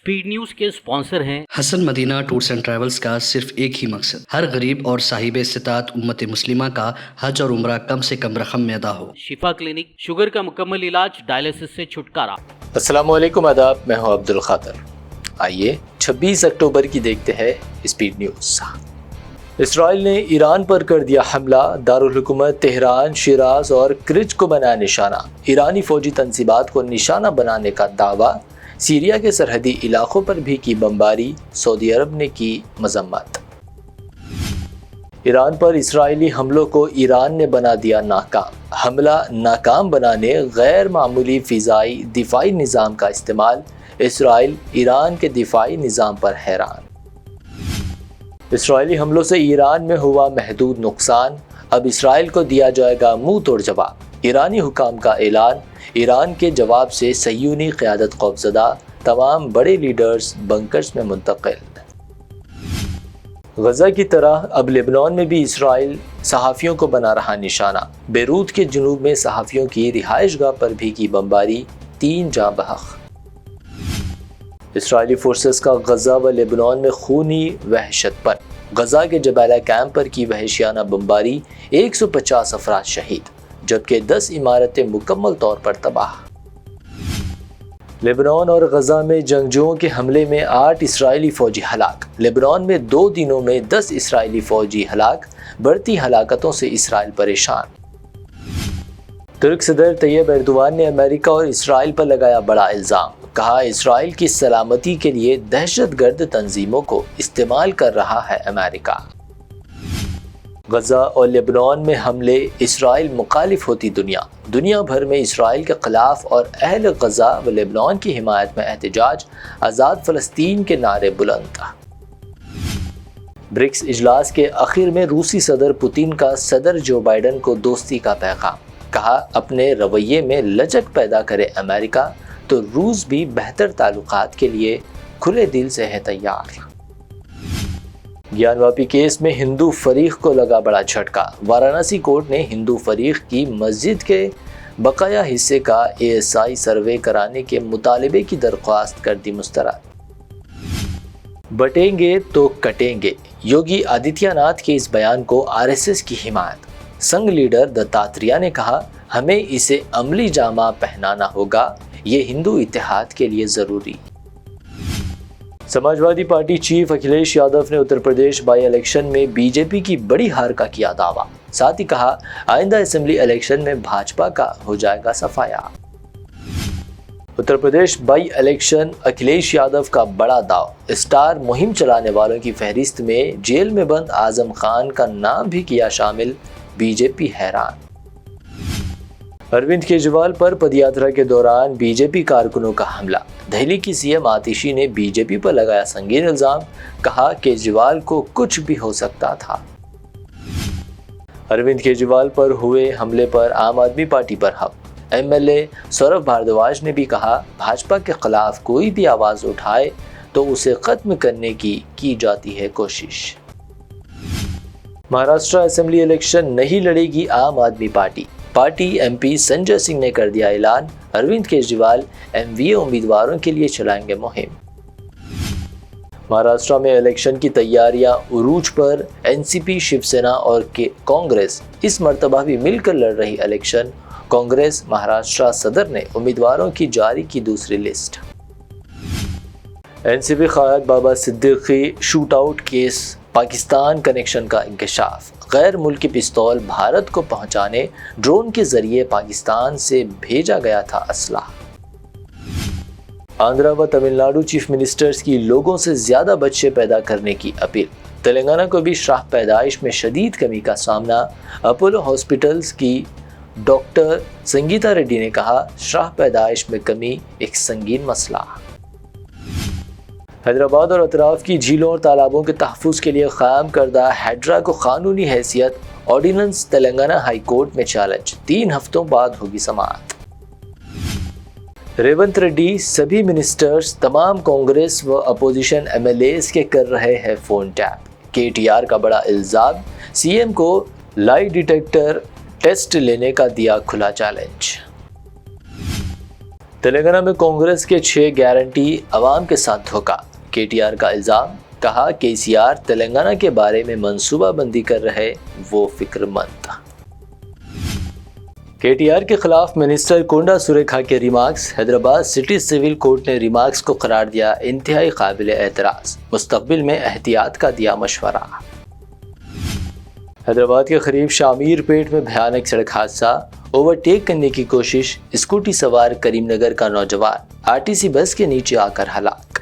Speed news के sponsor हैं Hasan Madina tours and travels का सिर्फ एक ही मकसद, हर गरीब और साहिब इस्तिताअत उम्मत मुस्लिमा का हज और उम्रा कम से कम रकम में अदा हो। शिफा क्लिनिक, शुगर का मुकम्मल इलाज, डायलिसिस से छुटकारा। अस्सलामुअलैकुम, आदाब, मैं हूं अब्दुल खादर। आइए 26 अक्टूबर की देखते हैं स्पीड न्यूज़। इसराइल ने ईरान पर कर दिया हमला, दारुल हुकूमत तेहरान, शिराज और क्रिच को बनाया निशाना। ईरानी फौजी तंसीबात को निशाना बनाने का दावा, सीरिया के सरहदी इलाकों पर भी की बमबारी, सऊदी अरब ने की मजम्मत। ईरान पर इसराइली हमलों को ईरान ने बना दिया नाकाम। हमला नाकाम बनाने गैर मामूली फ़िज़ाई दिफाई निज़ाम का इस्तेमाल, इसराइल ईरान के दिफाई निज़ाम पर हैरान। इसराइली हमलों से ईरान में हुआ महदूद नुकसान, अब इसराइल को दिया जाएगा मुंह तोड़ जवाब। ईरानी हुकाम का ऐलान, ईरान के जवाब से सह्यूनी क़यादत खौफज़दा, तमाम बड़े लीडर्स बंकर्स में मुंतकिल। गज़ा की तरह अब लेबनान में भी इसराइल सहाफ़ियों को बना रहा निशाना। बेरूत के जुनूब में सहाफ़ियों की रिहाइशगाह पर भी की बमबारी, 3 जाँ बहक। इसराइली फोर्सेस का गज़ा व लेबनान में खूनी वहशत पर, गज़ा के जबाला कैंप पर की वहशियाना बमबारी, 150 अफराद शहीद, जबकि 10 इमारतें मुकम्मल तौर पर तबाह। लेबनान और गज़ा में जंगजुओं के हमले में 8 इसराइली फ़ौजी हलाक। लेबनान में 2 दिनों में 10 इसराइली फ़ौजी हलाक, बढ़ती हलाकतों से इसराइल परेशान। तुर्क सदर तैयब एर्दोगान ने अमेरिका और इसराइल पर लगाया बड़ा इल्ज़ाम, कहा इसराइल की सलामती के लिए दहशतगर्द तंजीमों को इस्तेमाल कर रहा है अमेरिका। गज़ा और लेबनान में हमले, इसराइल मुखालिफ होती दुनिया भर में इसराइल के खिलाफ और अहल गज़ा व लेबनान की हिमायत में एहतजाज, आज़ाद फ़लस्तीन के नारे बुलंद। ब्रिक्स इजलास के आखिर में रूसी सदर पुतिन का सदर जो बाइडन को दोस्ती का पैगाम, कहा अपने रवैये में लचक पैदा करे अमेरिका तो रूस भी बेहतर ताल्लुकात के लिए खुले दिल से है तैयार। ज्ञानवापी केस में हिंदू फरीक को लगा बड़ा झटका। वाराणसी कोर्ट ने हिंदू फरीक की मस्जिद के बकाया हिस्से का ASI सर्वे कराने के मुतालबे की दरख्वास्त कर दी मुस्तरद। बटेंगे तो कटेंगे, योगी आदित्यनाथ के इस बयान को RSS की हिमायत। संघ लीडर दत्तात्रेय ने कहा हमें इसे अमली जामा पहनाना होगा, ये हिंदू इत्तेहाद के लिए ज़रूरी। समाजवादी पार्टी चीफ अखिलेश यादव ने उत्तर प्रदेश बाई इलेक्शन में बीजेपी की बड़ी हार का किया दावा, साथ ही कहा आइंदा असेंबली इलेक्शन में भाजपा का हो जाएगा सफाया। उत्तर प्रदेश बाई इलेक्शन, अखिलेश यादव का बड़ा दाव, स्टार मुहिम चलाने वालों की फहरिस्त में जेल में बंद आजम खान का नाम भी किया शामिल, बीजेपी हैरान। अरविंद केजरीवाल पर पदयात्रा के दौरान बीजेपी कारकुनों का हमला, दिल्ली की CM आतिशी ने बीजेपी पर लगाया संगीन इल्जाम, कहा केजरीवाल को कुछ भी हो सकता था। अरविंद केजरीवाल पर हुए हमले पर आम आदमी पार्टी पर हम, MLA सौरभ भारद्वाज ने भी कहा भाजपा के खिलाफ कोई भी आवाज उठाए तो उसे खत्म करने की जाती है कोशिश। महाराष्ट्र असेंबली इलेक्शन नहीं लड़ेगी आम आदमी पार्टी MP संजय सिंह ने कर दिया ऐलान, अरविंद केजरीवाल MVA उम्मीदवारों के लिए चलाएंगे मुहिम। महाराष्ट्र में इलेक्शन की तैयारियां उरूज पर, NCP, शिवसेना और कांग्रेस इस मर्तबा भी मिलकर लड़ रही इलेक्शन। कांग्रेस महाराष्ट्र सदर ने उम्मीदवारों की जारी की दूसरी लिस्ट। NCP कायद Baba Siddiqui shoot out case, Pakistan connection का इंकशाफ, गैर मुल्की पिस्तौल भारत को पहुंचाने ड्रोन के जरिए पाकिस्तान से भेजा गया था असलाह। आंध्रा व तमिलनाडु चीफ मिनिस्टर्स की लोगों से ज्यादा बच्चे पैदा करने की अपील, तेलंगाना को भी शाह पैदाइश में शदीद कमी का सामना। अपोलो हॉस्पिटल्स की डॉक्टर संगीता रेड्डी ने कहा शाह पैदाइश में कमी एक संगीन मसला। हैदराबाद और अतराफ की झीलों और तालाबों के तहफ़्फ़ुज़ के लिए क़ायम करदा हैड्रा को क़ानूनी हैसियत, ऑर्डिनेंस तेलंगाना हाई कोर्ट में चैलेंज, 3 हफ्तों बाद होगी समाअत। रेवंत रेड्डी सभी मिनिस्टर्स, तमाम कांग्रेस व अपोजिशन MLAs के कर रहे हैं फ़ोन टैप। KTR का बड़ा इल्ज़ाम, CM को लाई डिटेक्टर टेस्ट लेने का दिया खुला चैलेंज। تلنگانہ میں کانگریس کے 6 گارنٹی عوام کے ساتھ دھوکہ، KTR کا الزام، کہا KCR تلنگانہ کے بارے میں منصوبہ بندی کر رہے وہ فکر مند۔ KTR کے خلاف منسٹر کونڈا سریکھا کے remarks, Hyderabad city civil court نے ریمارکس کو قرار دیا انتہائی قابل اعتراض، مستقبل میں احتیاط کا دیا مشورہ۔ حیدرآباد کے قریب شامیر پیٹ میں بھیانک سڑک حادثہ، اوورٹیک کرنے کی کوشش، اسکوٹی سوار کریم نگر کا نوجوان RTC بس کے نیچے آ کر ہلاک۔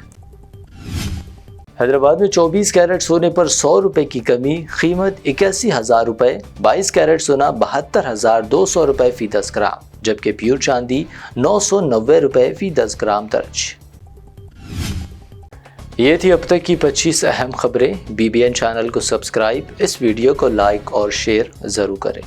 حیدرآباد میں 24 کیرٹ سونے پر 100 روپے کی کمی، قیمت 81,000 روپے، 22 کیرٹ سونا 72,200 روپے فی 10 گرام، جبکہ پیور چاندی 990 روپے فی 10 گرام درج۔ یہ تھی اب تک کی 25 اہم خبریں۔ BBN چینل کو سبسکرائب، اس ویڈیو کو لائک اور شیئر ضرور کریں۔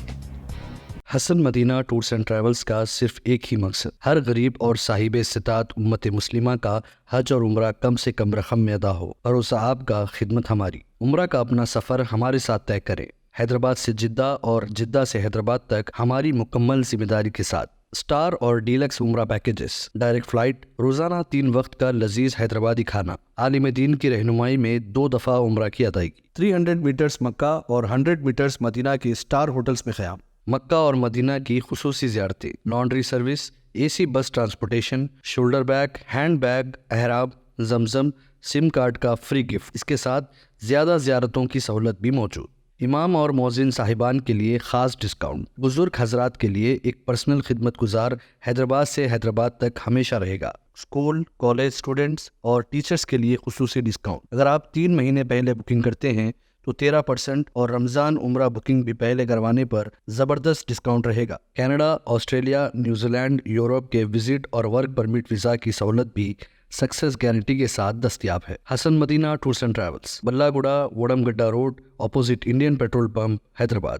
حسن مدینہ ٹورز اینڈ ٹریولز کا صرف ایک ہی مقصد، ہر غریب اور صاحب استطاعت امت مسلمہ کا حج اور عمرہ کم سے کم رقم میں ادا ہو۔ بھروسہ آپ کا، خدمت ہماری۔ عمرہ کا اپنا سفر ہمارے ساتھ طے کریں، حیدرآباد سے جدہ اور جدہ سے حیدرآباد تک ہماری مکمل ذمہ داری کے ساتھ۔ سٹار اور ڈیلکس عمرہ پیکیجز، ڈائریکٹ فلائٹ، روزانہ 3 وقت کا لذیذ حیدرآبادی کھانا، عالم دین کی رہنمائی میں 2 دفعہ عمرہ کی ادائیگی، 300 میٹرز مکہ اور 100 میٹرز مدینہ کے سٹار ہوٹلز میں قیام، مکہ اور مدینہ کی خصوصی زیارتیں، laundry service, AC bus transportation, shoulder bag, hand bag, احرام، زمزم، SIM کارڈ کا فری گفٹ، اس کے ساتھ زیادہ زیارتوں کی سہولت بھی موجود۔ امام اور مؤذن صاحبان کے لیے خاص ڈسکاؤنٹ، بزرگ حضرات کے لیے ایک پرسنل خدمت گزار حیدرآباد سے حیدرآباد تک ہمیشہ رہے گا۔ اسکول، کالج اسٹوڈنٹس اور ٹیچرز کے لیے خصوصی ڈسکاؤنٹ۔ اگر آپ 3 مہینے پہلے بکنگ کرتے ہیں تو 13% اور رمضان عمرہ بکنگ بھی پہلے کروانے پر زبردست ڈسکاؤنٹ رہے گا۔ Canada, Australia, New Zealand, Europe کے وزٹ اور ورک پرمٹ ویزا کی سہولت بھی سکسیس گارنٹی کے ساتھ دستیاب ہے۔ Hasan Madina tours and travels, بلہ گڈا، وڈم گڈا road, opposite Indian petrol pump, Hyderabad.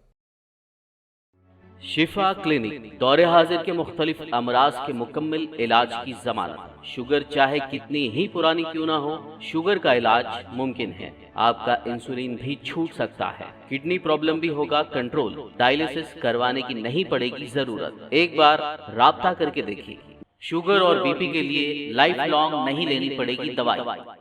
Shifa clinic دور حاضر کے مختلف امراض کے مکمل علاج کی ضمانت۔ شوگر چاہے کتنی ہی پرانی کیوں نہ ہو، شوگر کا علاج ممکن ہے۔ آپ کا انسولین بھی چھوٹ سکتا ہے، کڈنی پرابلم بھی ہوگا کنٹرول، ڈائلیسس کروانے کی نہیں پڑے گی ضرورت۔ ایک بار رابطہ کر کے دیکھیے۔ شوگر اور BP کے لیے لائف لانگ نہیں لینی پڑے گی دوائی۔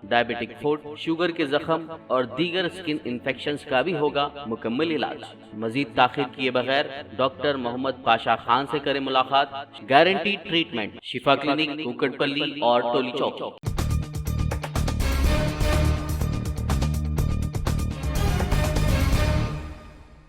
ڈائبیٹک فوڈ، شوگر کے زخم اور دیگر سکن انفیکشنز کا بھی ہوگا مکمل علاج۔ مزید تاخیر کیے بغیر ڈاکٹر محمد پاشا خان سے کریں ملاقات۔ گارنٹی ٹریٹمنٹ، شفا کلینک، کوکٹ پلی اور ٹولی چوک۔